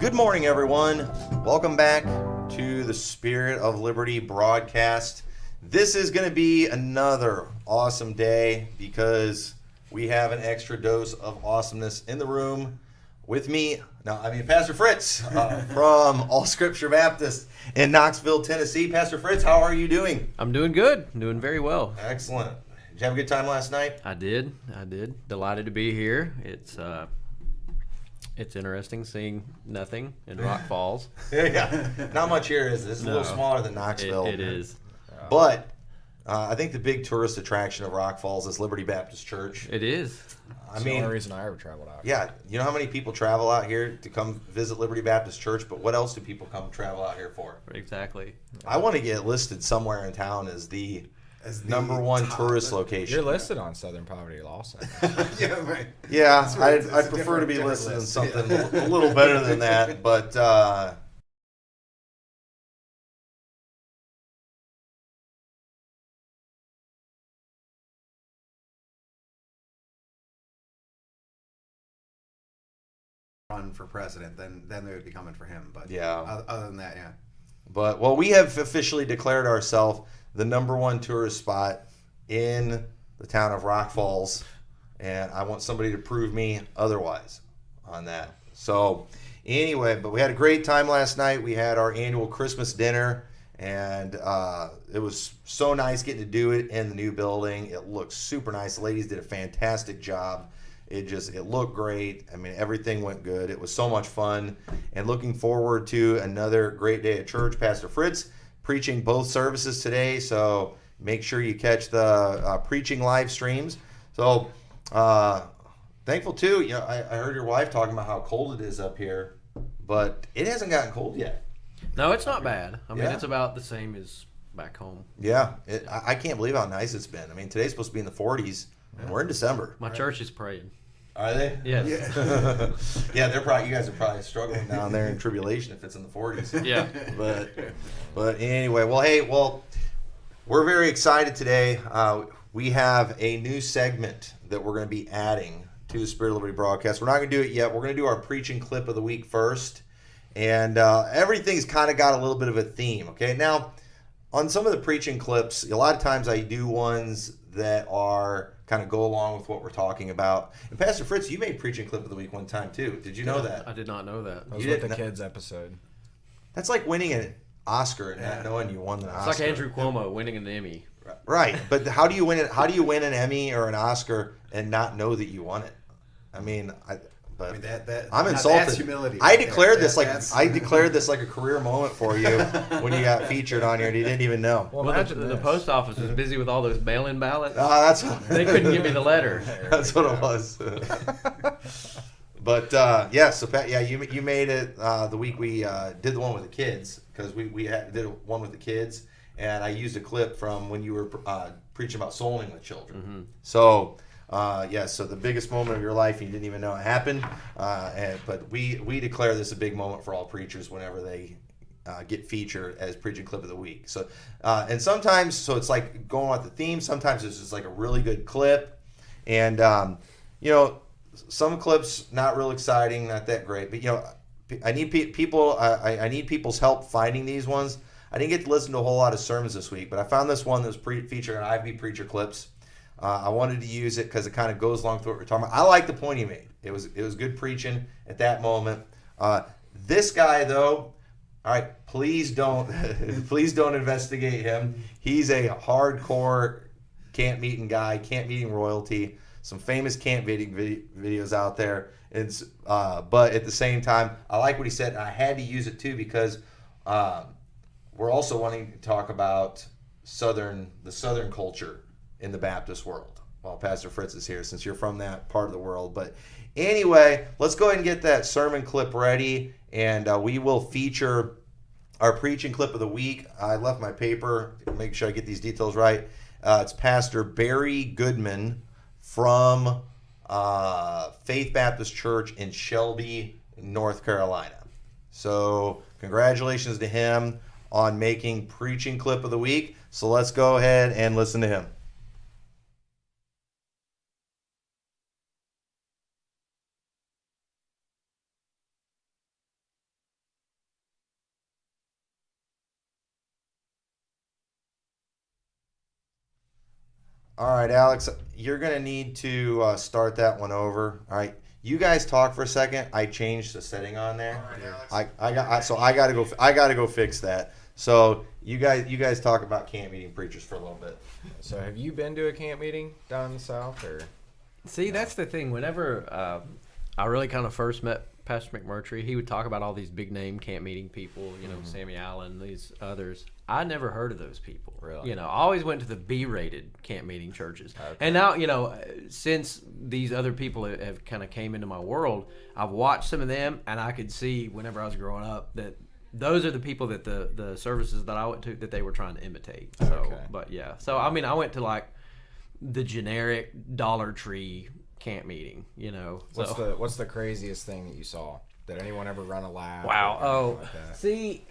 Good morning, everyone. Welcome back to the Spirit of Liberty broadcast. This is going to be another awesome day because we have an extra dose of awesomeness in the room with me. Pastor Fritts from All Scripture Baptist in Knoxville, Tennessee. Pastor Fritts, how are you doing? I'm doing good. I'm doing very well. Excellent. Did you have a good time last night? I did. Delighted to be here. It's interesting seeing nothing in Rock Falls. Yeah. Not much here, is it? It's a little smaller than Knoxville. It is. But I think the big tourist attraction of Rock Falls is Liberty Baptist Church. It is. It's the only reason I ever traveled out here. Yeah. You know how many people travel out here to come visit Liberty Baptist Church, but what else do people come travel out here for? Exactly. I want to get listed somewhere in town as the number one tourist location. You're listed on Southern Poverty Law Center. Yeah, right. Yeah, I'd prefer to be listed in something a little better than that, but Run for president, then they would be coming for him. But yeah. Other than that, yeah. But we have officially declared ourselves the number one tourist spot in the town of Rock Falls, and I want somebody to prove me otherwise on that. So anyway, but we had a great time last night. We had our annual Christmas dinner, and it was so nice getting to do it in the new building. It looked super nice. The ladies did a fantastic job. It looked great. I mean, everything went good. It was so much fun, and looking forward to another great day at church. Pastor Fritts preaching both services today, so make sure you catch the preaching live streams. So thankful too. You know, I heard your wife talking about how cold it is up here, but it hasn't gotten cold yet. No, it's not bad. I mean, Yeah. It's about the same as back home. Yeah, I can't believe how nice it's been. I mean, today's supposed to be in the 40s, and we're in December. My church is praying. Are they? Yes. Yeah, they're probably. You guys are probably struggling down there in tribulation if it's in the 40s. Yeah. But anyway, we're very excited today. We have a new segment that we're going to be adding to the Spirit of Liberty broadcast. We're not going to do it yet. We're going to do our preaching clip of the week first, and everything's kind of got a little bit of a theme. Okay, now on some of the preaching clips, a lot of times I do ones that are kind of go along with what we're talking about. And Pastor Fritts, you made preaching clip of the week one time too. Did you know that? I did not know that. That was with the kids episode. That's like winning an Oscar and not knowing you won the Oscar. It's like Andrew Cuomo winning an Emmy. Right, but how do you win it? How do you win an Emmy or an Oscar and not know that you won it? I mean, I'm insulted. That's humility. I declared this like a career moment for you when you got featured on here and you didn't even know. Well, Well, imagine the post office was busy with all those mail-in ballots. They couldn't give me the letter. That's what it was. But so Pat, you made it the week we did the one with the kids, because we did one with the kids, and I used a clip from when you were preaching about soul winning with children. Mm-hmm. So so the biggest moment of your life, and you didn't even know it happened. But we declare this a big moment for all preachers whenever they get featured as preaching clip of the week. So and sometimes, so it's like going with the theme. Sometimes it's just like a really good clip, and some clips not real exciting, not that great. But I need people. I need people's help finding these ones. I didn't get to listen to a whole lot of sermons this week, but I found this one that was featured on IB Preacher Clips. I wanted to use it because it kind of goes along with what we're talking about. I like the point he made. It was good preaching at that moment. This guy, though, all right, please don't investigate him. He's a hardcore camp meeting guy, camp meeting royalty. Some famous camp meeting videos out there. But at the same time, I like what he said, and I had to use it too because we're also wanting to talk about the Southern culture in the Baptist world. Well, Pastor Fritts is here since you're from that part of the world. But anyway, let's go ahead and get that sermon clip ready, and we will feature our preaching clip of the week. I left my paper to make sure I get these details right. It's Pastor Barry Goodman from Faith Baptist Church in Shelby, North Carolina. So congratulations to him on making preaching clip of the week. So let's go ahead and listen to him. All right, Alex, you're gonna need to start that one over. All right, you guys talk for a second. I changed the setting on there. All right, Alex. I gotta go fix that. So you guys talk about camp meeting preachers for a little bit. So have you been to a camp meeting down in the South, or? See, that's the thing. Whenever I really kind of first met Pastor McMurtry, he would talk about all these big name camp meeting people, Sammy Allen, these others. I never heard of those people. Really? I always went to the B-rated camp meeting churches. Okay. And now, since these other people have kind of came into my world, I've watched some of them, and I could see whenever I was growing up that those are the people that the services that I went to that they were trying to imitate. So, okay. But yeah. So, I mean, I went to like the generic Dollar Tree camp meeting, What's the craziest thing that you saw? Did anyone ever run a lap? Wow. See,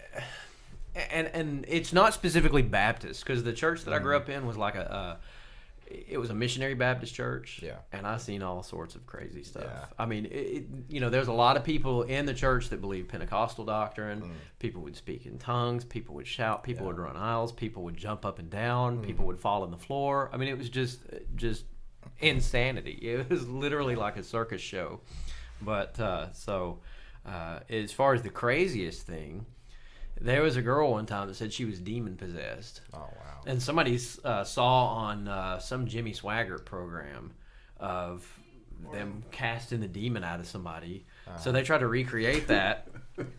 and it's not specifically Baptist, because the church that I grew up in was like it was a missionary Baptist church. Yeah. And I seen all sorts of crazy stuff. Yeah. I mean, there's a lot of people in the church that believe Pentecostal doctrine. People would speak in tongues. People would shout. People would run aisles. People would jump up and down. People would fall on the floor. I mean, it was just insanity. It was literally like a circus show. But as far as the craziest thing, there was a girl one time that said she was demon possessed. Oh wow! And somebody saw on some Jimmy Swaggart program of them casting the demon out of somebody. So they tried to recreate that.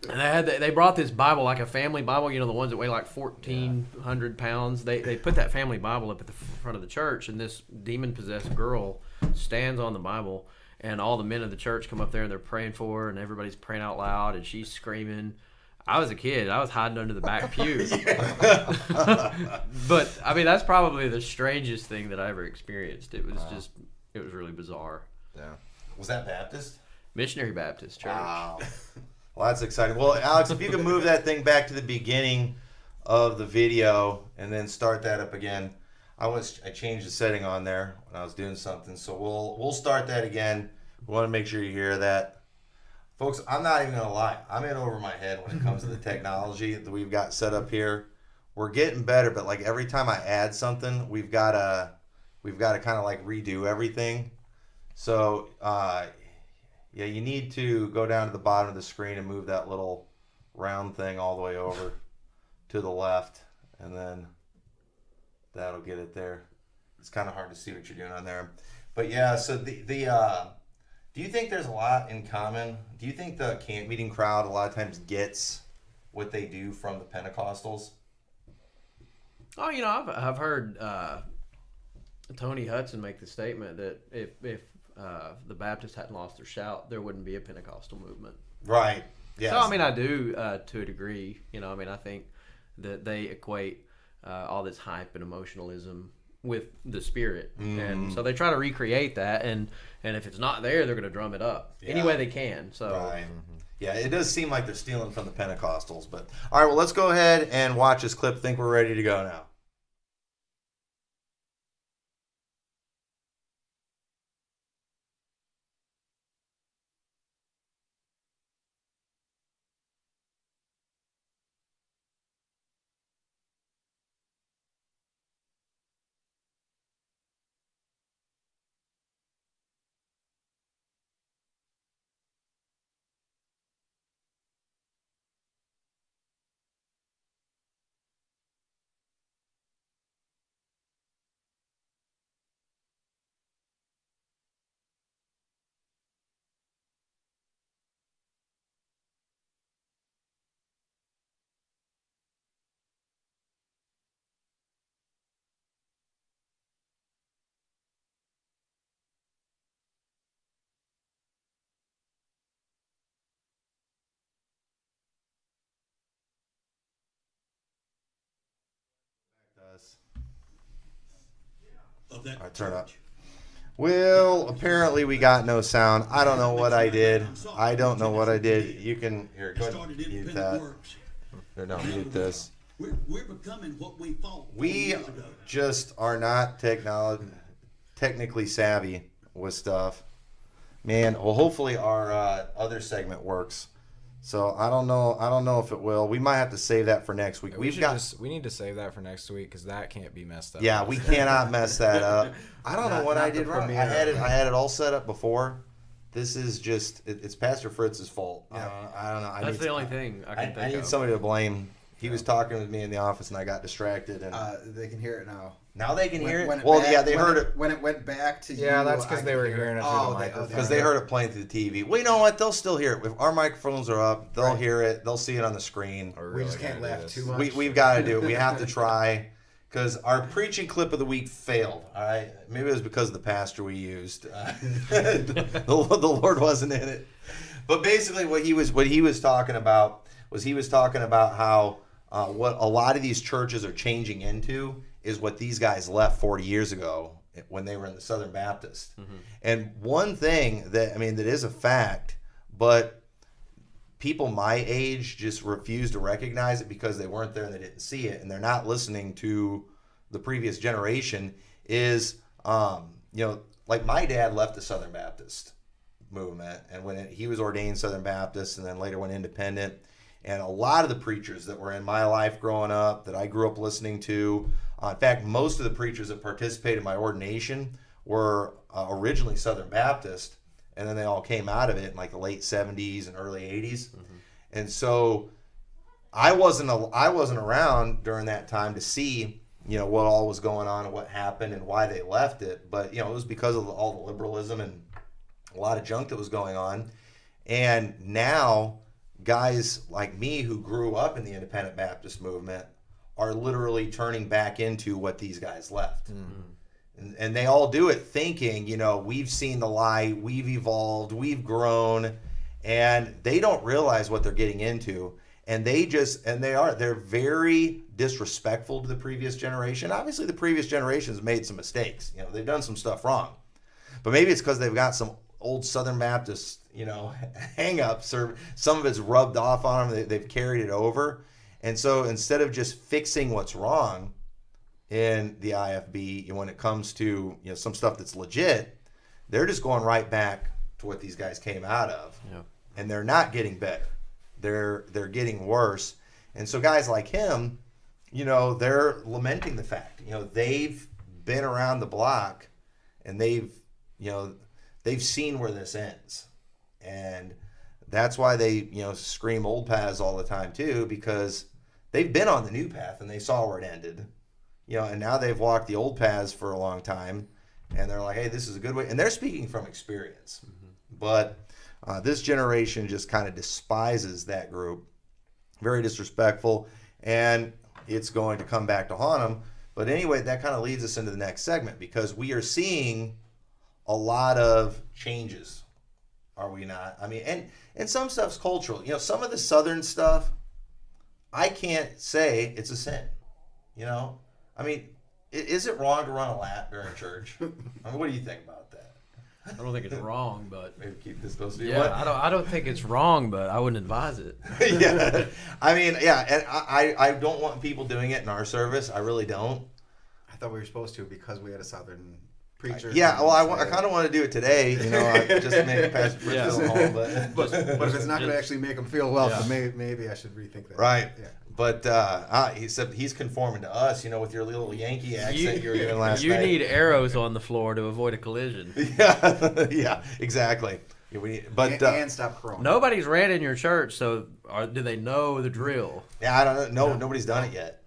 And they brought this Bible, like a family Bible, the ones that weigh like 1,400 pounds. They put that family Bible up at the front of the church, and this demon-possessed girl stands on the Bible, and all the men of the church come up there, and they're praying for her, and everybody's praying out loud, and she's screaming. I was a kid. I was hiding under the back pew. But, I mean, that's probably the strangest thing that I ever experienced. It was it was really bizarre. Yeah. Was that Baptist? Missionary Baptist church. Wow. Well, that's exciting. Well, Alex, if you can move that thing back to the beginning of the video and then start that up again. I changed the setting on there when I was doing something, so we'll start that again. We want to make sure you hear that. Folks, I'm not even going to lie. I'm in over my head when it comes to the technology that we've got set up here. We're getting better, but like every time I add something, we've got to kind of like redo everything. So, yeah, you need to go down to the bottom of the screen and move that little round thing all the way over to the left, and then that'll get it there. It's kind of hard to see what you're doing on there. But yeah, so do you think there's a lot in common? Do you think the camp meeting crowd a lot of times gets what they do from the Pentecostals? Oh, I've heard Tony Hudson make the statement that if the Baptists hadn't lost their shout, there wouldn't be a Pentecostal movement. Right. Yes. So, I mean, I do to a degree. I think that they equate all this hype and emotionalism with the Spirit. And so they try to recreate that. And if it's not there, they're going to drum it up any way they can. So. Right. Yeah, it does seem like they're stealing from the Pentecostals. But all right, well, let's go ahead and watch this clip. Think we're ready to go now. All right, turn up. Well, apparently we got no sound. I don't know what I did. You can here. Go ahead and mute that. Or no, mute this. We're becoming what we thought. We just are not technically savvy with stuff. Man, well, hopefully our other segment works. So I don't know if it will. We might have to save that for next week. We need to save that for next week because that can't be messed up. Yeah, we cannot mess that up. I don't know what I not the did wrong. premiere. I had it all set up before. This is just it's Pastor Fritz's fault. Yeah. I don't know. That's the only thing I can I think need of. somebody to blame. He was talking with me in the office, and I got distracted. And They can hear it now. now they can hear it. When Well, back- yeah, they when heard it when it went back to you. Yeah, that's 'cause I they could were hear hearing it through the microphone. because they heard it playing through the TV. Well, you know what? They'll still hear it. If our microphones are up, they'll Right. hear it. They'll see it on the screen. We're We really just can't gonna do laugh this. too much. We've got to do it. We have to try because our preaching clip of the week failed. All right, maybe it was because of the pastor we used. The Lord wasn't in it. But basically, what he was talking about how what a lot of these churches are changing into is what these guys left 40 years ago when they were in the Southern Baptist. And one thing that is a fact, but people my age just refuse to recognize it because they weren't there and they didn't see it, and they're not listening to the previous generation. Is like my dad left the Southern Baptist movement, and when he was ordained Southern Baptist, and then later went independent. And a lot of the preachers that were in my life growing up, that I grew up listening to, in fact, most of the preachers that participated in my ordination were originally Southern Baptist, and then they all came out of it in like the late 70s and early 80s. And so I wasn't around during that time to see what all was going on and what happened and why they left it. But it was because of all the liberalism and a lot of junk that was going on. And now guys like me who grew up in the independent Baptist movement are literally turning back into what these guys left. And they all do it thinking, we've seen the light, we've evolved, we've grown, and they don't realize what they're getting into. And they're very disrespectful to the previous generation. Obviously the previous generation's made some mistakes. They've done some stuff wrong. But maybe it's because they've got some old Southern Baptist, hang-ups, or some of it's rubbed off on them. They've carried it over. And so instead of just fixing what's wrong in the IFB, when it comes to some stuff that's legit, they're just going right back to what these guys came out of. Yeah. And they're not getting better. They're getting worse. And so guys like him, they're lamenting the fact, they've been around the block, and they've seen where this ends. And that's why they, scream old paths all the time too, because they've been on the new path and they saw where it ended, and now they've walked the old paths for a long time, and they're like, hey, this is a good way. And they're speaking from experience. But this generation just kind of despises that group, very disrespectful, and it's going to come back to haunt them. But anyway, that kind of leads us into the next segment, because we are seeing a lot of changes, are we not? And some stuff's cultural. Some of the Southern stuff, I can't say it's a sin. Is it wrong to run a lap during church? What do you think about that? I don't think it's wrong, but Maybe keep this close to you. yeah, I don't think it's wrong, but I wouldn't advise it. Yeah. And I don't want people doing it in our service. I really don't. I thought we were supposed to because we had a Southern preacher. Yeah, well, I kind of want to do it today, just to make Pastor Fritts feel home. But But if it's not going to Just- actually make them feel welcome, Yeah. maybe I should rethink that. right. Yeah. But he said he's conforming to us, with your little Yankee accent you were doing last You night. need arrows on the floor to avoid a collision. Yeah, yeah, exactly. Yeah, And stop crowing. Nobody's ran in your church, so do they know the drill? yeah, I don't know. Nobody's done it yet.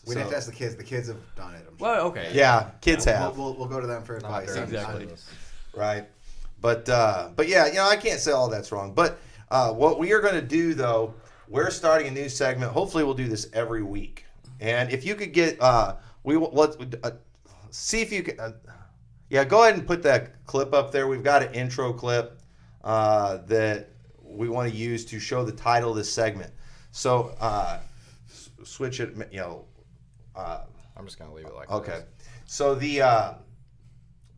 We'd have to ask the kids. The kids have done it. I'm sure. Well, okay. Yeah, kids have. We'll go to them for advice. Not Exactly. Right. But yeah, I can't say all that's wrong. But what we are going to do, though, we're starting a new segment. Hopefully, we'll do this every week. And if you could get, let's see if you can. Go ahead and put that clip up there. We've got an intro clip that we want to use to show the title of this segment. So switch it. I'm just gonna leave it like Okay. this. So the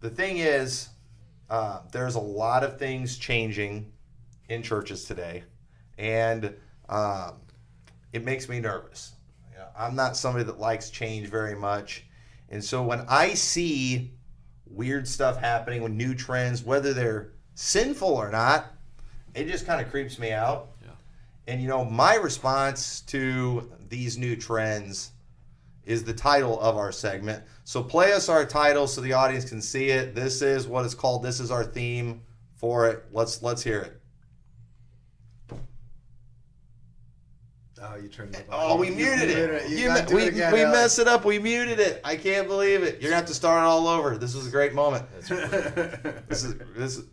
thing is, there's a lot of things changing in churches today, and it makes me nervous. I'm not somebody that likes change very much, and so when I see weird stuff happening with new trends, whether they're sinful or not, it just kind of creeps me out. Yeah. And my response to these new trends is the title of our segment. So play us our title so the audience can see it. This is what it's called. This is our theme for it. Let's hear it. Oh, you turned it Oh, we muted it. We messed it up. We muted it. I can't believe it. You're gonna have to start it all over. This was a great moment. This is.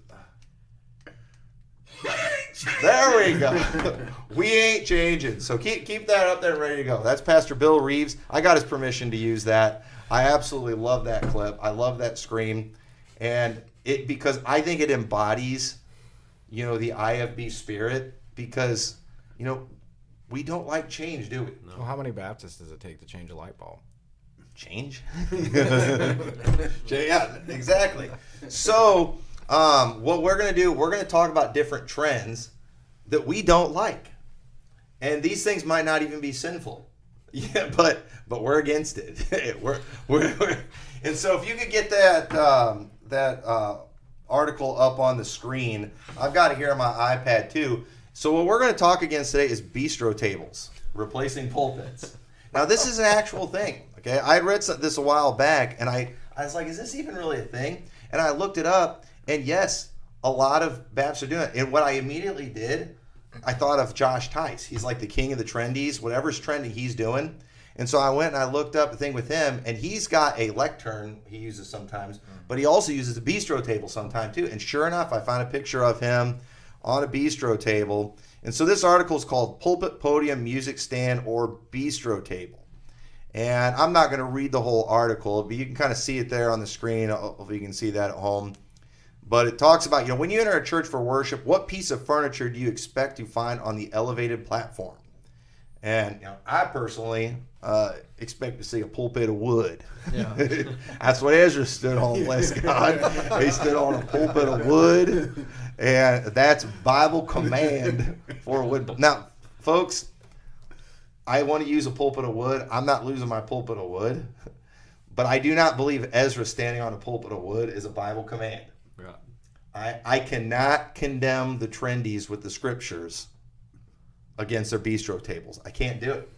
There we go. We ain't changing. So keep that up there and ready to go. That's Pastor Bill Reeves. I got his permission to use that. I absolutely love that clip. I love that scream, and because I think it embodies, the IFB spirit. Because we don't like change, do we? No. Well, how many Baptists does it take to change a light bulb? Change? Yeah, exactly. So what we're going to do, we're going to talk about different trends that we don't like. And these things might not even be sinful. Yeah, but we're against it. we're and so if you could get that article up on the screen, I've got it here on my iPad too. So what we're going to talk against today is bistro tables, replacing pulpits. Now this is an actual thing. Okay, I read this a while back, and I was like, is this even really a thing? And I looked it up, and yes, a lot of Baptists are doing it. And what I immediately did, I thought of Josh Tice. He's like the king of the trendies. Whatever's trending, he's doing. And so I went and I looked up the thing with him, and he's got a lectern he uses sometimes, but he also uses a bistro table sometime too. And sure enough, I found a picture of him on a bistro table. And so this article is called Pulpit, Podium, Music Stand, or Bistro Table. And I'm not going to read the whole article, but you can kind of see it there on the screen if you can see that at home. But it talks about, when you enter a church for worship, what piece of furniture do you expect to find on the elevated platform? And I personally expect to see a pulpit of wood. Yeah. That's what Ezra stood on, bless God. He stood on a pulpit of wood, and that's Bible command for wood. Now, folks, I want to use a pulpit of wood. I'm not losing my pulpit of wood, but I do not believe Ezra standing on a pulpit of wood is a Bible command. Yeah. I cannot condemn the trendies with the scriptures against their bistro tables. I can't do it.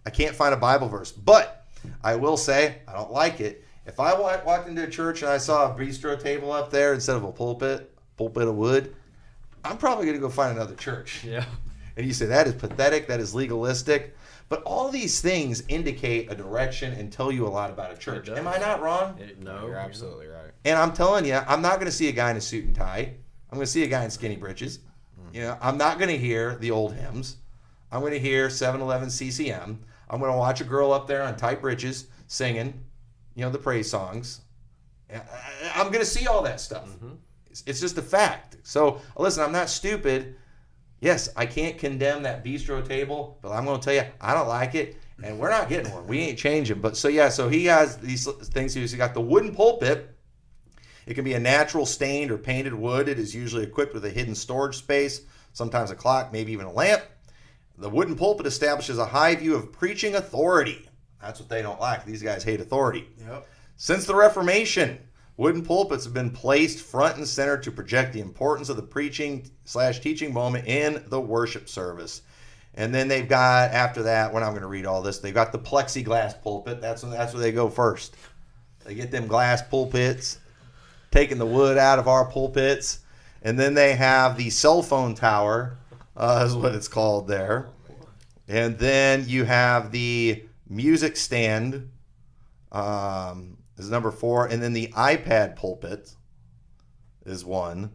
I can't find a Bible verse. But I will say, I don't like it. If I walked into a church and I saw a bistro table up there instead of a pulpit of wood, I'm probably going to go find another church. Yeah. And you say, that is pathetic, that is legalistic. But all these things indicate a direction and tell you a lot about a church. Am I not wrong? No, you're absolutely right. And I'm telling you, I'm not going to see a guy in a suit and tie. I'm going to see a guy in skinny breeches. I'm not going to hear the old hymns. I'm going to hear 7-Eleven CCM. I'm going to watch a girl up there on tight breeches singing, the praise songs. I'm going to see all that stuff. Mm-hmm. It's just a fact. So, listen, I'm not stupid. Yes, I can't condemn that bistro table, but I'm going to tell you, I don't like it, and we're not getting one. We ain't changing. But so he has these things. He's got the wooden pulpit. It can be a natural stained or painted wood. It is usually equipped with a hidden storage space, sometimes a clock, maybe even a lamp. The wooden pulpit establishes a high view of preaching authority. That's what they don't like. These guys hate authority. Yep. Since the Reformation, wooden pulpits have been placed front and center to project the importance of the preaching/teaching moment in the worship service. And then they've got, after that, we're not going to read all this, they've got the plexiglass pulpit. That's where they go first. They get them glass pulpits, taking the wood out of our pulpits. And then they have the cell phone tower, is what it's called there. And then you have the music stand, is number 4. And then the iPad pulpit is 1.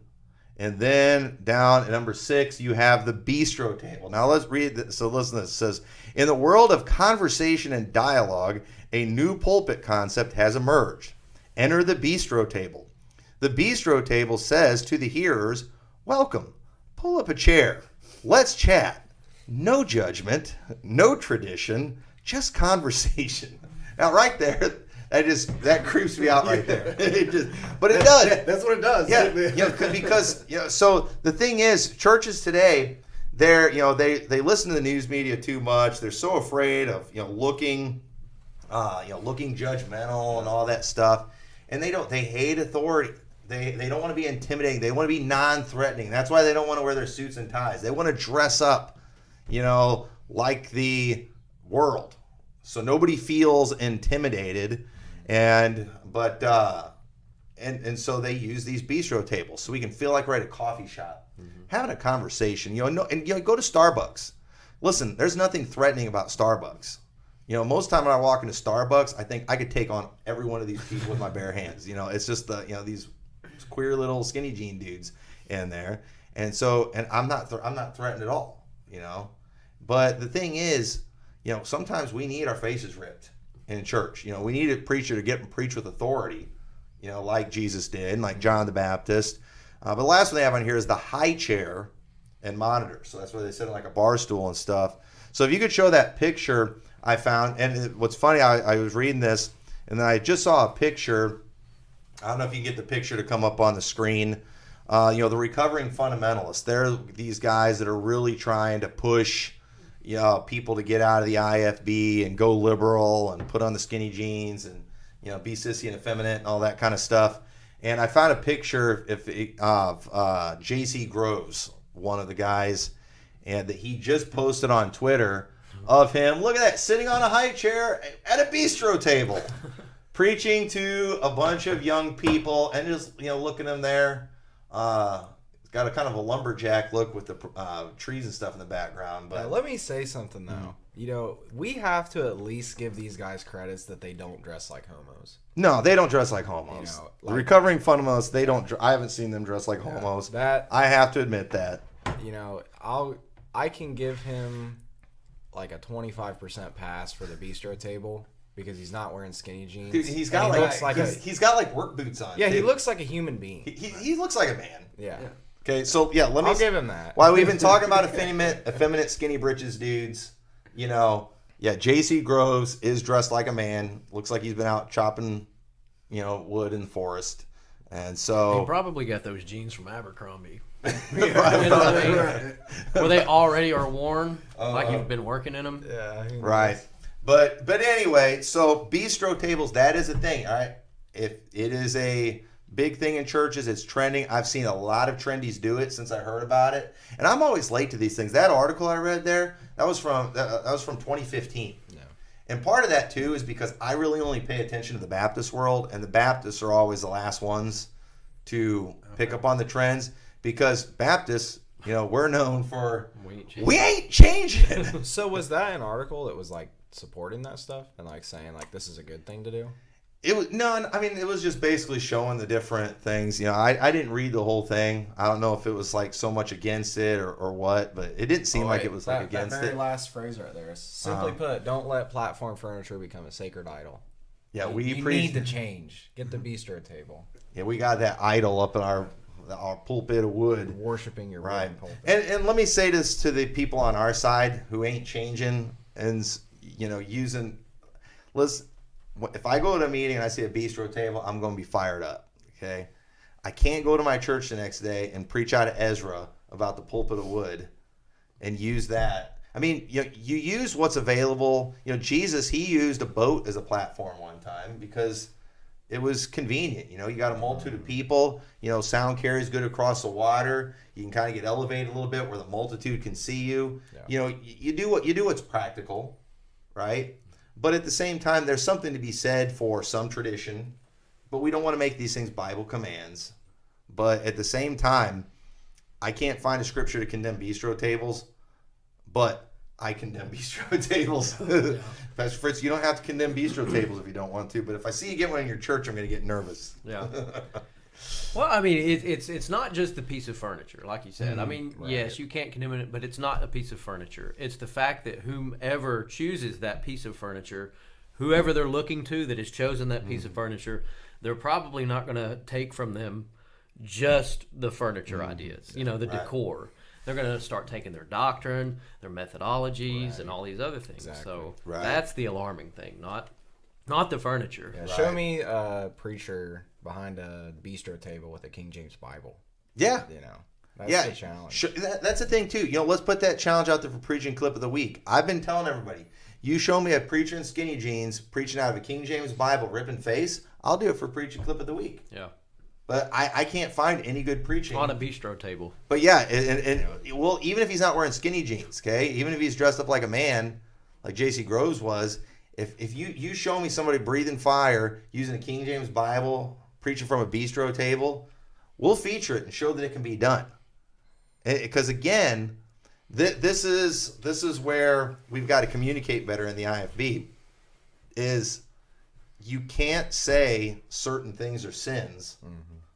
And then down at number 6, you have the bistro table. Now let's read this. So listen to this. It says, in the world of conversation and dialogue, a new pulpit concept has emerged. Enter the bistro table. The bistro table says to the hearers, welcome, pull up a chair, let's chat. No judgment, no tradition, just conversation. Now right there, that creeps me out right there. But it does. That's what it does. Yeah, because so the thing is, churches today, they listen to the news media too much. They're so afraid of looking judgmental and all that stuff, and they hate authority. They don't want to be intimidating. They want to be non-threatening. That's why they don't want to wear their suits and ties. They want to dress up. like the world. So nobody feels intimidated, and so they use these bistro tables so we can feel like we're at a coffee shop, having a conversation. Go to Starbucks. Listen, there's nothing threatening about Starbucks. Most time when I walk into Starbucks, I think I could take on every one of these people with my bare hands. It's just these queer little skinny jean dudes in there, and I'm not threatened at all. But the thing is, sometimes we need our faces ripped in church. We need a preacher to get and preach with authority, like Jesus did, and like John the Baptist. But the last one they have on here is the high chair and monitor. So that's where they sit on like a bar stool and stuff. So if you could show that picture I found, and what's funny, I was reading this, and then I just saw a picture. I don't know if you can get the picture to come up on the screen. The recovering fundamentalists. They're these guys that are really trying to push people to get out of the IFB and go liberal and put on the skinny jeans and be sissy and effeminate and all that kind of stuff. And I found a picture of J.C. Groves, one of the guys, and that he just posted on Twitter of him. Look at that, sitting on a high chair at a bistro table, preaching to a bunch of young people, and just looking at him there. It's got a kind of a lumberjack look with the trees and stuff in the background. But let me say something though. We have to at least give these guys credits that they don't dress like homos. No, they don't dress like homos. The recovering fundamentalists, they don't. I haven't seen them dress like homos. I have to admit that. I can give him like a 25% pass for the bistro table because he's not wearing skinny jeans. Dude, he's got like work boots on. Yeah, too. He looks like a human being. He looks like a man. Yeah. Okay, so I'll give him that. While we've been talking about effeminate skinny britches dudes, J.C. Groves is dressed like a man. Looks like he's been out chopping, wood in the forest, and so he probably got those jeans from Abercrombie. Where they already are worn, like you've been working in them. Yeah, right. But anyway, so bistro tables, that is a thing. All right, if it is a big thing in churches, it's trending. I've seen a lot of trendies do it since I heard about it, and I'm always late to these things. That article I read there, that was from 2015. Yeah. And part of that too is because I really only pay attention to the Baptist world, and the Baptists are always the last ones to pick up on the trends, because Baptists, we're known for we ain't changing. So was that an article that was like supporting that stuff and like saying like this is a good thing to do? It was just basically showing the different things. I didn't read the whole thing. I don't know if it was like so much against it or what, but it didn't seem like it was like against that very it. last phrase right there is simply put, don't let platform furniture become a sacred idol. Yeah, you need to change. Get the bistro table. Yeah, we got that idol up in our pulpit of wood. Worshiping your right. wooden pulpit. And let me say this to the people on our side who ain't changing and using. Listen, if I go to a meeting and I see a bistro table, I'm going to be fired up. Okay, I can't go to my church the next day and preach out of Ezra about the pulpit of wood and use that. I mean, you use what's available. Jesus, he used a boat as a platform one time because it was convenient. You got a multitude of people. Sound carries good across the water. You can kind of get elevated a little bit where the multitude can see you. Yeah. You do what's practical, right? But at the same time, there's something to be said for some tradition. But we don't want to make these things Bible commands. But at the same time, I can't find a scripture to condemn bistro tables. But I condemn bistro tables. Yeah. Pastor Fritts, you don't have to condemn bistro tables if you don't want to. But if I see you get one in your church, I'm going to get nervous. Yeah. Well, I mean, it's not just the piece of furniture, like you said. I mean, right. Yes, you can't condemn it, but it's not a piece of furniture. It's the fact that whomever chooses that piece of furniture, whoever they're looking to that has chosen that piece of furniture, they're probably not going to take from them just the furniture ideas, the decor. They're going to start taking their doctrine, their methodologies, and all these other things. Exactly. So that's the alarming thing, not the furniture. Yeah, show me a preacher behind a bistro table with a King James Bible. Yeah. That's the challenge. That's the thing, too. Let's put that challenge out there for preaching clip of the week. I've been telling everybody, you show me a preacher in skinny jeans preaching out of a King James Bible, ripping face, I'll do it for preaching clip of the week. Yeah. But I can't find any good preaching On a bistro table. But yeah, and well, even if he's not wearing skinny jeans, okay, even if he's dressed up like a man, like J.C. Groves was, if you show me somebody breathing fire using a King James Bible, preaching from a bistro table, we'll feature it and show that it can be done. Because again, this is where we've got to communicate better in the IFB. Is you can't say certain things are sins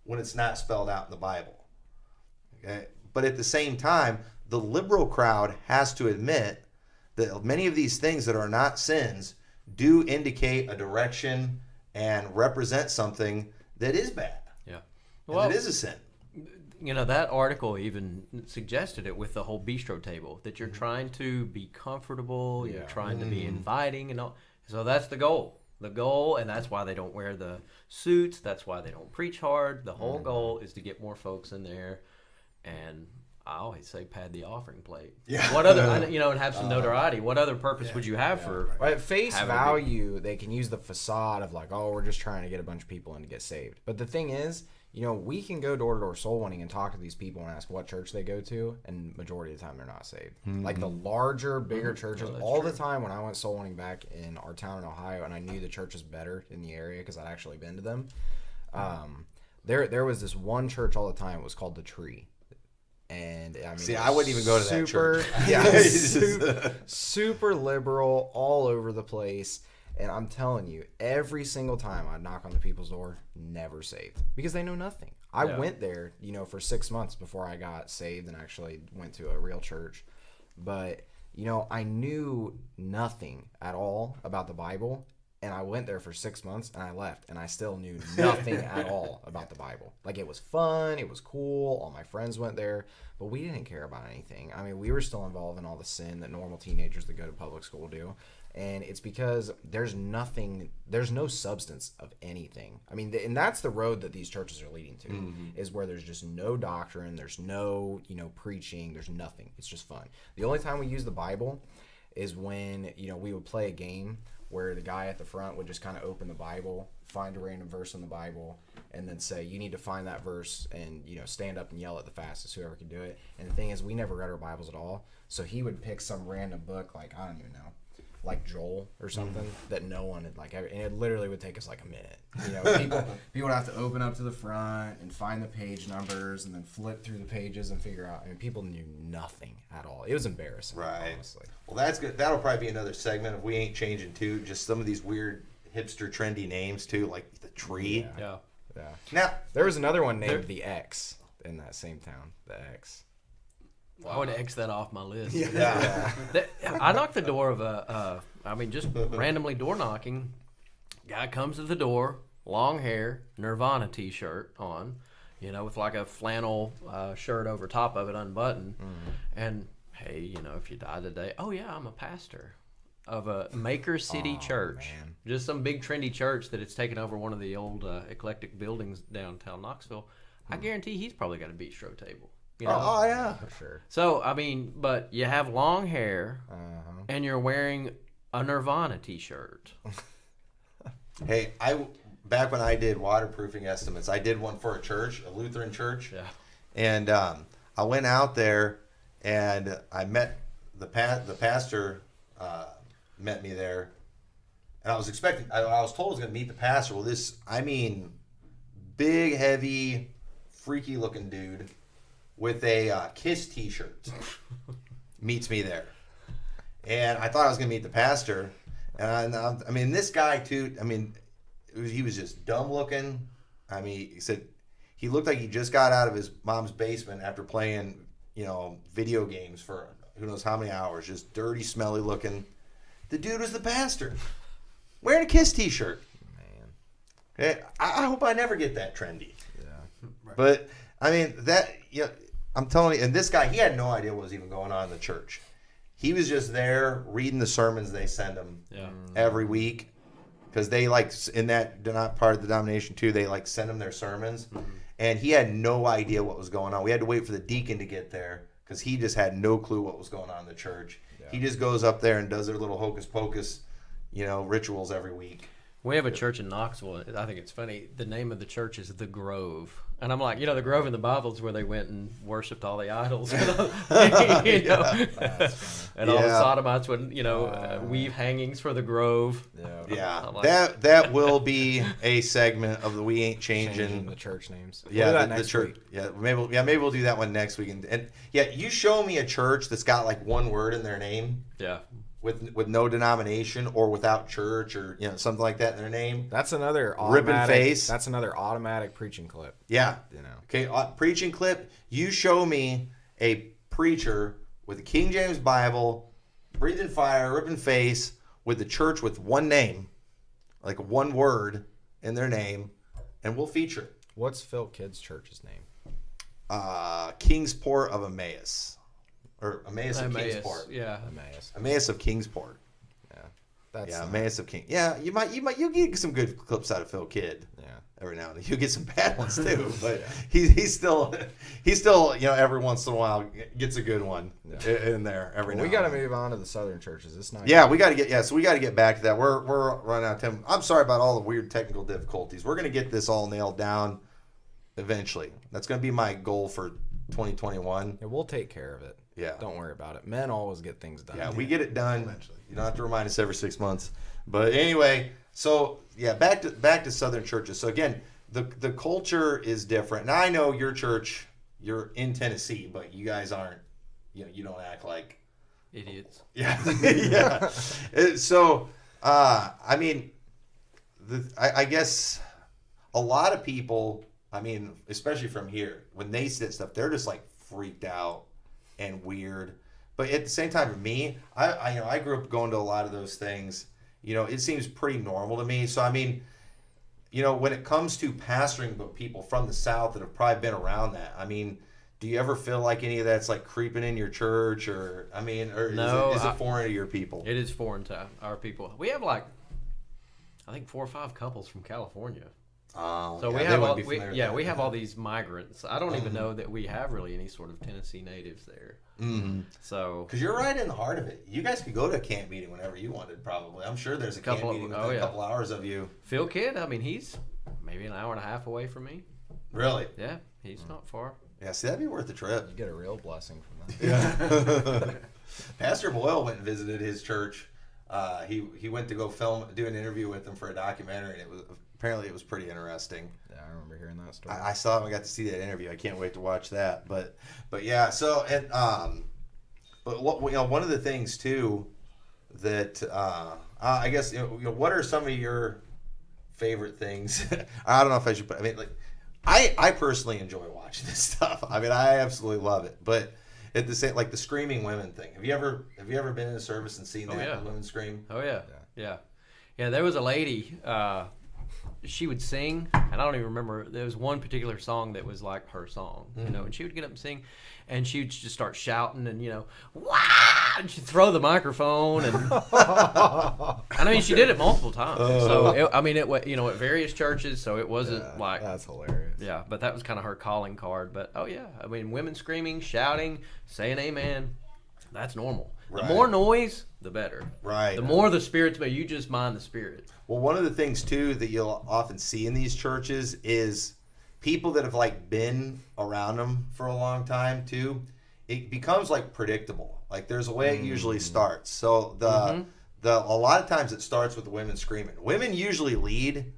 when it's not spelled out in the Bible. Okay? But at the same time, the liberal crowd has to admit that many of these things that are not sins do indicate a direction and represent something that is bad. Yeah. And Well, it is a sin. you know, that article even suggested it with the whole bistro table, that you're trying to be comfortable, you're trying to be inviting and all. So that's the goal. And that's why they don't wear the suits. That's why they don't preach hard. The whole goal is to get more folks in there. And I always say pad the offering plate. Yeah. What other, and have some notoriety. What other purpose would you have for? Well, at face having value, they can use the facade of like, oh, we're just trying to get a bunch of people in to get saved. But the thing is, we can go door to door soul winning and talk to these people and ask what church they go to, and majority of the time they're not saved. Like the larger, bigger churches, all the time when I went soul winning back in our town in Ohio, and I knew the church was better in the area because I'd actually been to them. There was this one church all the time. It was called The Tree. And I mean, See, I wouldn't even go to that church. Yeah, super liberal, all over the place. And I'm telling you, every single time I knock on the people's door, never saved because they know nothing. I went there, for 6 months before I got saved and actually went to a real church. But, I knew nothing at all about the Bible. And I went there for 6 months and I left and I still knew nothing at all about the Bible. Like, it was fun. It was cool. All my friends went there, but we didn't care about anything. I mean, we were still involved in all the sin that normal teenagers that go to public school do. And it's because there's no substance of anything. I mean, and that's the road that these churches are leading to, is where there's just no doctrine, there's no, preaching, there's nothing. It's just fun. The only time we use the Bible is when, we would play a game where the guy at the front would just kind of open the Bible, find a random verse in the Bible, and then say, you need to find that verse and, stand up and yell it the fastest, whoever can do it. And the thing is, we never read our Bibles at all. So he would pick some random book, like, I don't even know, like Joel or something that no one had and it literally would take us like a minute. People would have to open up to the front and find the page numbers and then flip through the pages and figure out. I mean, people knew nothing at all. It was embarrassing, Right. honestly. Well, that's good. That'll probably be another segment if we ain't changing too. Just some of these weird hipster trendy names too, like The Tree. Yeah. Now, There was another one named The X in that same town. The X. I would X that off my list. yeah. I knocked the door of just randomly door knocking. Guy comes to the door, long hair, Nirvana t-shirt on, with like a flannel shirt over top of it, unbuttoned. And, hey, if you die today, oh yeah, I'm a pastor of a Maker City church. Man. Just some big trendy church that it's taken over one of the old eclectic buildings downtown Knoxville. I guarantee he's probably got a bistro table. Oh yeah. For sure. So, but you have long hair and you're wearing a Nirvana t-shirt. Hey, back when I did waterproofing estimates, I did one for a church, a Lutheran church. Yeah. And I went out there and I met the pastor. Met me there, and I was expecting. I was told I was going to meet the pastor. Well, big, heavy, freaky looking dude with a Kiss t-shirt meets me there. And I thought I was going to meet the pastor. And this guy too, he was just dumb looking. He said he looked like he just got out of his mom's basement after playing, video games for who knows how many hours, just dirty, smelly looking. The dude was the pastor wearing a Kiss t-shirt. Man. Okay, I hope I never get that trendy. Yeah. Right. But I'm telling you, and this guy, he had no idea what was even going on in the church. He was just there reading the sermons they send him every week, because they in that, they're not part of the denomination too. They send him their sermons, and he had no idea what was going on. We had to wait for the deacon to get there because he just had no clue what was going on in the church. Yeah. He just goes up there and does their little hocus pocus, rituals every week. We have a church in Knoxville. I think it's funny. The name of the church is The Grove. And I'm like, the Grove in the Bible is where they went and worshipped all the idols. And all the sodomites would, weave hangings for the Grove. Yeah, Like, that will be a segment of the We Ain't Changing the church names. Yeah, We'll do that the next church. week. Yeah, maybe we'll do that one next week. And you show me a church that's got like one word in their name. Yeah. With no denomination or without church or something like that in their name. That's another Ripping automatic. face. That's another automatic preaching clip. Yeah. Okay. Okay. Preaching clip. You show me a preacher with a King James Bible, breathing fire, ripping face, with the church with one name, like one word in their name, and we'll feature it. What's Phil Kidd's church's name? Kingsport of Emmaus. Or Emmaus of Kingsport. Yeah. Emmaus of Kingsport. That's Emmaus of King. Yeah, you'll get some good clips out of Phil Kidd. Yeah. Every now and then. You'll get some bad ones too, but he's still every once in a while gets a good one in there every now. We got to and then. move on to the southern churches. It's not. Yeah, we got to get back to that. We're running out of time. I'm sorry about all the weird technical difficulties. We're gonna get this all nailed down eventually. That's gonna be my goal for 2021. Yeah, we'll take care of it. Yeah. Don't worry about it. Men always get things done. Yeah, we get it done eventually. You don't have to remind us every 6 months. But anyway, so yeah, back to Southern churches. So again, the culture is different. Now I know your church, you're in Tennessee, but you guys aren't. You don't act like idiots. Yeah, yeah. So I mean, I guess a lot of people. I mean, especially from here, when they see that stuff, they're just like freaked out and weird. But at the same time, for me, I grew up going to a lot of those things. It seems pretty normal to me. So I mean, when it comes to pastoring but people from the South that have probably been around that, I mean, do you ever feel like any of that's like creeping in your church, or No, is it foreign to your people? It is foreign to our people. We have like, I think 4 or 5 couples from California. So we have all these migrants. I don't even know that we have really any sort of Tennessee natives there. Mm-hmm. So because you're right in the heart of it, you guys could go to a camp meeting whenever you wanted. Probably, I'm sure there's a camp meeting within a couple hours of you. Phil Kidd, I mean, he's maybe an hour and a half away from me. Really? Yeah, he's not far. Yeah, see, that'd be worth the trip. You get a real blessing from that. Yeah. Pastor Boyle went and visited his church. He went to go do an interview with them for a documentary, and apparently it was pretty interesting. Yeah, I remember hearing that story. I still haven't got to see that interview. I can't wait to watch that. But yeah. So but one of the things too that I guess what are some of your favorite things? I don't know if I should put. I mean, like I personally enjoy watching this stuff. I mean, I absolutely love it. But at the same, like the screaming women thing. Have you ever been in a service and seen that women scream? Oh yeah. There was a lady. She would sing, and I don't even remember. There was one particular song that was like her song, and she would get up and sing, and she would just start shouting, and wah! And she'd throw the microphone, and I mean, she did it multiple times. So at various churches, so it wasn't like that's hilarious. Yeah, but that was kind of her calling card. But I mean, women screaming, shouting, saying amen, that's normal. Right. The more noise, the better. Right. The more the Spirit's, but you just mind the Spirit. Well, one of the things too that you'll often see in these churches is people that have like been around them for a long time too. It becomes like predictable. Like there's a way it usually starts. So a lot of times it starts with the women screaming. Women usually lead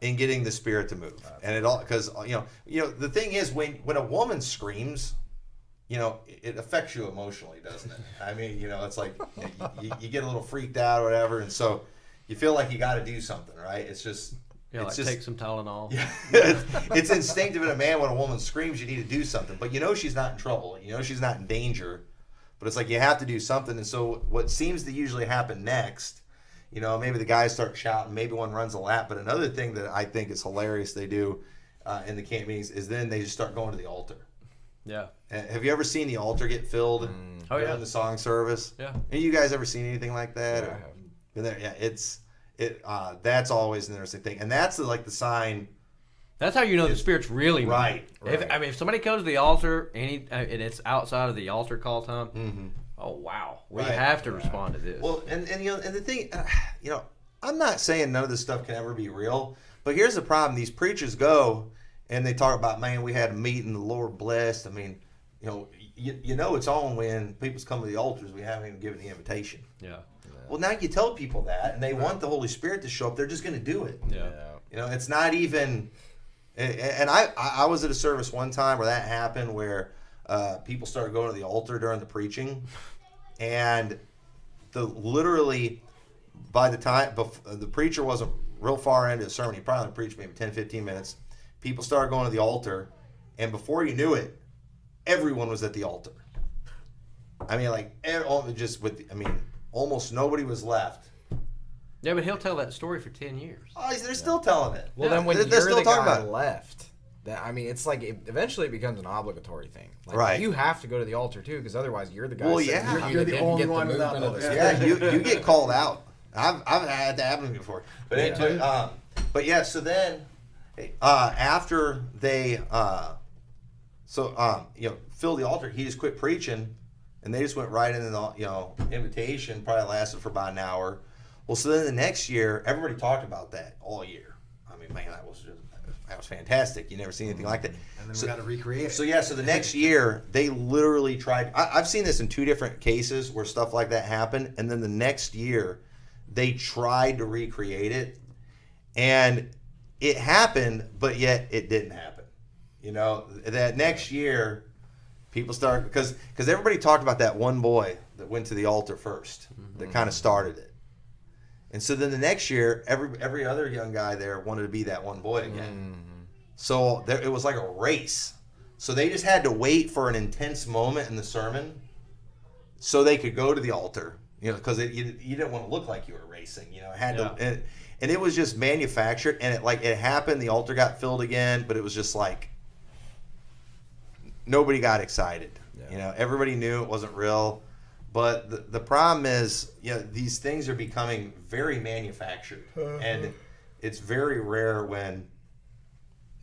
in getting the Spirit to move, and it all because the thing is when a woman screams, it affects you emotionally, doesn't it? I mean, it's like you get a little freaked out or whatever, and so you feel like you got to do something, right? It's just take some Tylenol. Yeah, it's instinctive in a man when a woman screams, you need to do something, but she's not in trouble, she's not in danger, but it's like you have to do something. And so what seems to usually happen next, maybe the guys start shouting, maybe one runs a lap, but another thing that I think is hilarious they do in the camp meetings is then they just start going to the altar. Yeah. Have you ever seen the altar get filled during the song service? Yeah. Have you guys ever seen anything like that? Yeah, I have. Been there? Yeah, that's always an interesting thing, and that's the sign. That's how you know the Spirit's really right. Moving. If somebody comes to the altar and it's outside of the altar call time, oh wow, we have to respond to this. Well, and the thing, I'm not saying none of this stuff can ever be real, but here's the problem. These preachers go and they talk about, man, we had a meeting, the Lord blessed. I mean, you know it's on when people's come to the altars. We haven't even given the invitation. Yeah. Well, now you tell people that, and they want the Holy Spirit to show up. They're just going to do it. Yeah. It's not even. And I was at a service one time where that happened, where people started going to the altar during the preaching, and literally by the time the preacher wasn't real far into the sermon, he probably preached maybe 10, 15 minutes. People started going to the altar, and before you knew it, everyone was at the altar. I mean, almost nobody was left. Yeah, but he'll tell that story for 10 years. Oh, they're still telling it. Well, then when they're you're still the talking guy about it. left, it's like eventually it becomes an obligatory thing. Like, Right. You have to go to the altar too, because otherwise you're the guy. Well, sitting yeah. there, You're the didn't only get one without movement of the the- Spirit. Yeah, you get called out. I've had that happen before. But yeah, so then after they filled the altar, he just quit preaching, and they just went right into the invitation. Probably lasted for about an hour. Well, so then the next year, everybody talked about that all year. I mean, man, that was fantastic. You never seen anything like that. And then we got to recreate it. So the next year they literally tried. I've seen this in 2 different cases where stuff like that happened, and then the next year they tried to recreate it, and it happened, but yet it didn't happen. That next year, people started because everybody talked about that one boy that went to the altar first, that kind of started it. And so then the next year, every other young guy there wanted to be that one boy again. So it was like a race. So they just had to wait for an intense moment in the sermon so they could go to the altar, because you didn't want to look like you were racing. It had to, and it was just manufactured, and it happened. The altar got filled again, but it was just like nobody got excited. Yeah. Everybody knew it wasn't real. But the problem is, these things are becoming very manufactured, and it's very rare when,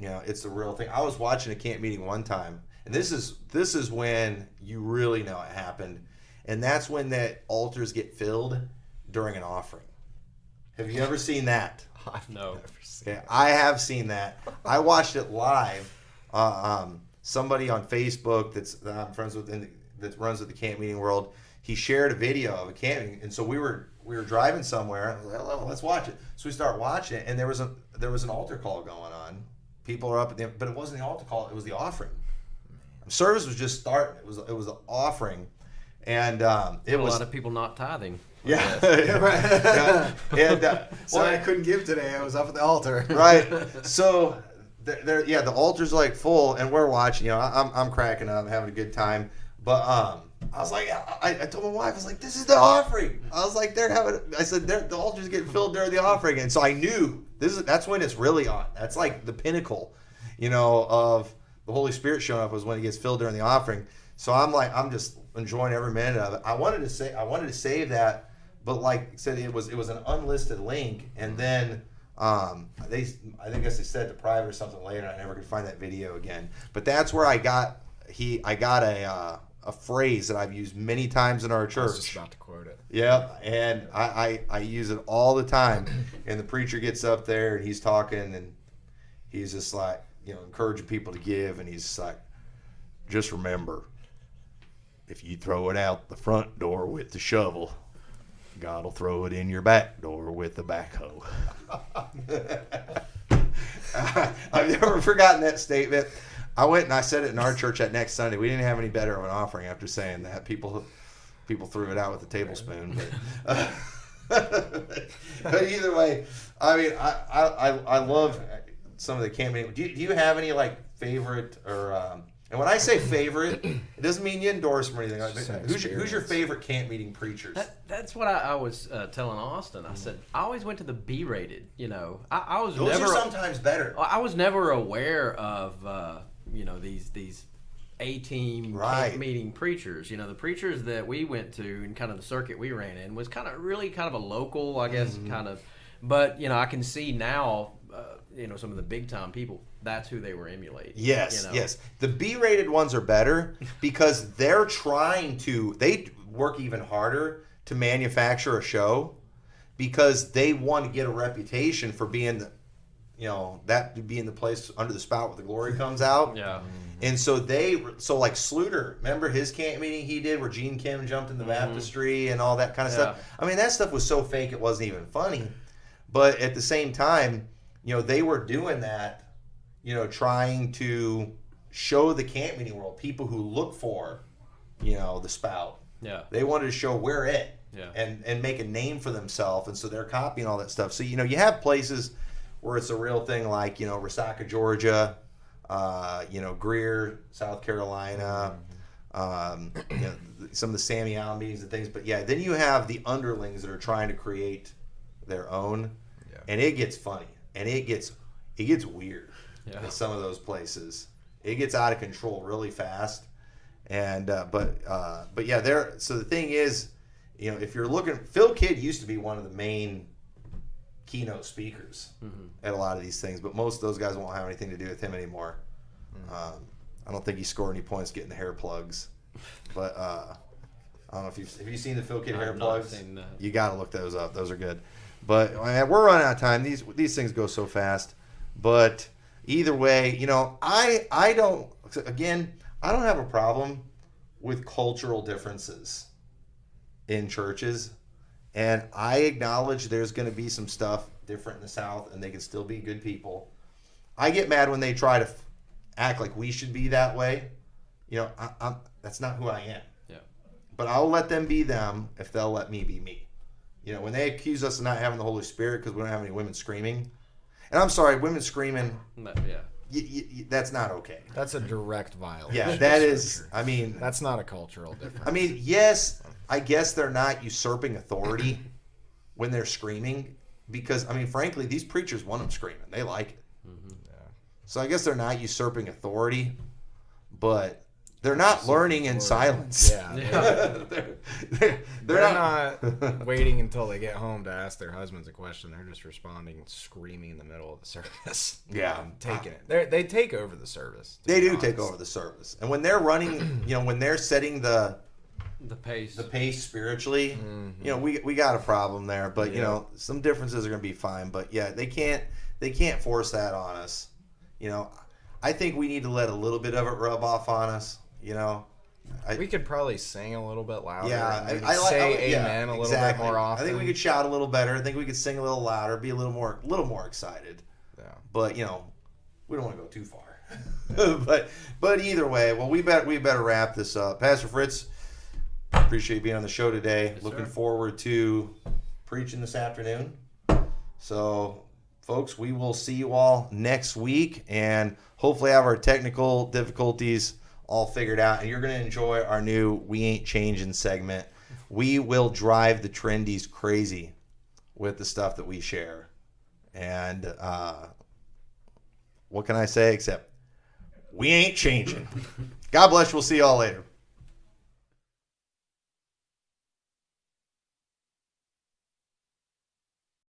it's the real thing. I was watching a camp meeting one time, and this is when you really know it happened, and that's when that altars get filled during an offering. Have you ever seen that? No. Yeah, I have seen that. I watched it live. Somebody on Facebook that I'm friends with that runs with the camp meeting world. He shared a video of a camp meeting, and so we were driving somewhere. I was like, well, let's watch it. So we start watching it, and there was an altar call going on. People are up but it wasn't the altar call; it was the offering. Service was just starting. It was the offering, and it was a lot of people not tithing. Yeah, yeah. And I couldn't give today. I was up at the altar. Right. So the altar's like full, and we're watching. I'm cracking up, having a good time. But I was like, I told my wife, I was like, this is the offering. I was like, the altar's getting filled during the offering, and so I knew that's when it's really on. That's like the pinnacle, of the Holy Spirit showing up was when it gets filled during the offering. So I'm just enjoying every minute of it. I wanted to save that, but like I said, it was an unlisted link, and then I guess they said to private or something later. I never could find that video again. But that's where I got a phrase that I've used many times in our church. I was just about to quote it. Yeah, and I use it all the time. And the preacher gets up there and he's talking, and he's just like, encouraging people to give, and he's like, just remember, if you throw it out the front door with the shovel, God will throw it in your back door with the backhoe. I've never forgotten that statement. I went and I said it in our church that next Sunday. We didn't have any better of an offering after saying that. People threw it out with a tablespoon. But either way, I mean, I love some of the camp meetings. Do you have any like favorite or? And when I say favorite, it doesn't mean you endorse them or anything. Who's your favorite camp meeting preachers? That's what I was telling Austin. I said I always went to the B-rated. I was Those never are sometimes better. I was never aware of these A-team camp meeting preachers. The preachers that we went to and kind of the circuit we ran in was kind of a local, I guess, kind of. But I can see now, some of the big time people. That's who they were emulating. Yes, yes. The B-rated ones are better because they work even harder to manufacture a show because they want to get a reputation for being the, that being the place under the spout where the glory comes out. Yeah. And so like Sluter, remember his camp meeting he did where Gene Kim jumped in the baptistry and all that kind of stuff. I mean, that stuff was so fake it wasn't even funny. But at the same time, they were doing that, trying to show the camp meeting world, people who look for, the spout. Yeah. They wanted to show we're it. Yeah. And make a name for themselves, and so they're copying all that stuff. So you have places where it's a real thing, like Resaca, Georgia, Greer, South Carolina, some of the Sammy Allen meetings and things. But yeah, then you have the underlings that are trying to create their own, and it gets funny and it gets weird at some of those places. It gets out of control really fast, and but yeah, so the thing is. If you're looking, Phil Kidd used to be one of the main keynote speakers at a lot of these things, but most of those guys won't have anything to do with him anymore. I don't think he scored any points getting the hair plugs, but I don't know if have you seen the Phil Kidd hair plugs? You got to look those up. Those are good. But we're running out of time. These things go so fast. But either way, I don't have a problem with cultural differences in churches, and I acknowledge there's going to be some stuff different in the South, and they can still be good people. I get mad when they try to act like we should be that way. That's not who I am. Yeah. But I'll let them be them if they'll let me be me. When they accuse us of not having the Holy Spirit because we don't have any women screaming, and I'm sorry, women screaming. That's not okay. That's a direct violation. Yeah, that is. I mean, that's not a cultural difference. I mean, yes. I guess they're not usurping authority when they're screaming because, I mean, frankly, these preachers want them screaming. They like it. So I guess they're not usurping authority, but they're not learning in silence. Yeah. They're not waiting until they get home to ask their husbands a question. They're just responding, screaming in the middle of the service. Yeah. Taking it. They take over the service. They do take over the service. And when they're running, when they're setting the pace spiritually, we got a problem there, but some differences are going to be fine, but yeah, they can't force that on us. I think we need to let a little bit of it rub off on us. We could probably sing a little bit louder. Yeah, I say amen a little bit more often. I think we could shout a little better. I think we could sing a little louder, be a little more excited. Yeah. But we don't want to go too far. but either way, well, we better wrap this up. Pastor Fritts, appreciate you being on the show today. Yes, Looking sir. forward to preaching this afternoon. So, folks, we will see you all next week and hopefully have our technical difficulties all figured out. And you're going to enjoy our new We Ain't Changing segment. We will drive the trendies crazy with the stuff that we share. And what can I say except we ain't changing. God bless you. We'll see you all later.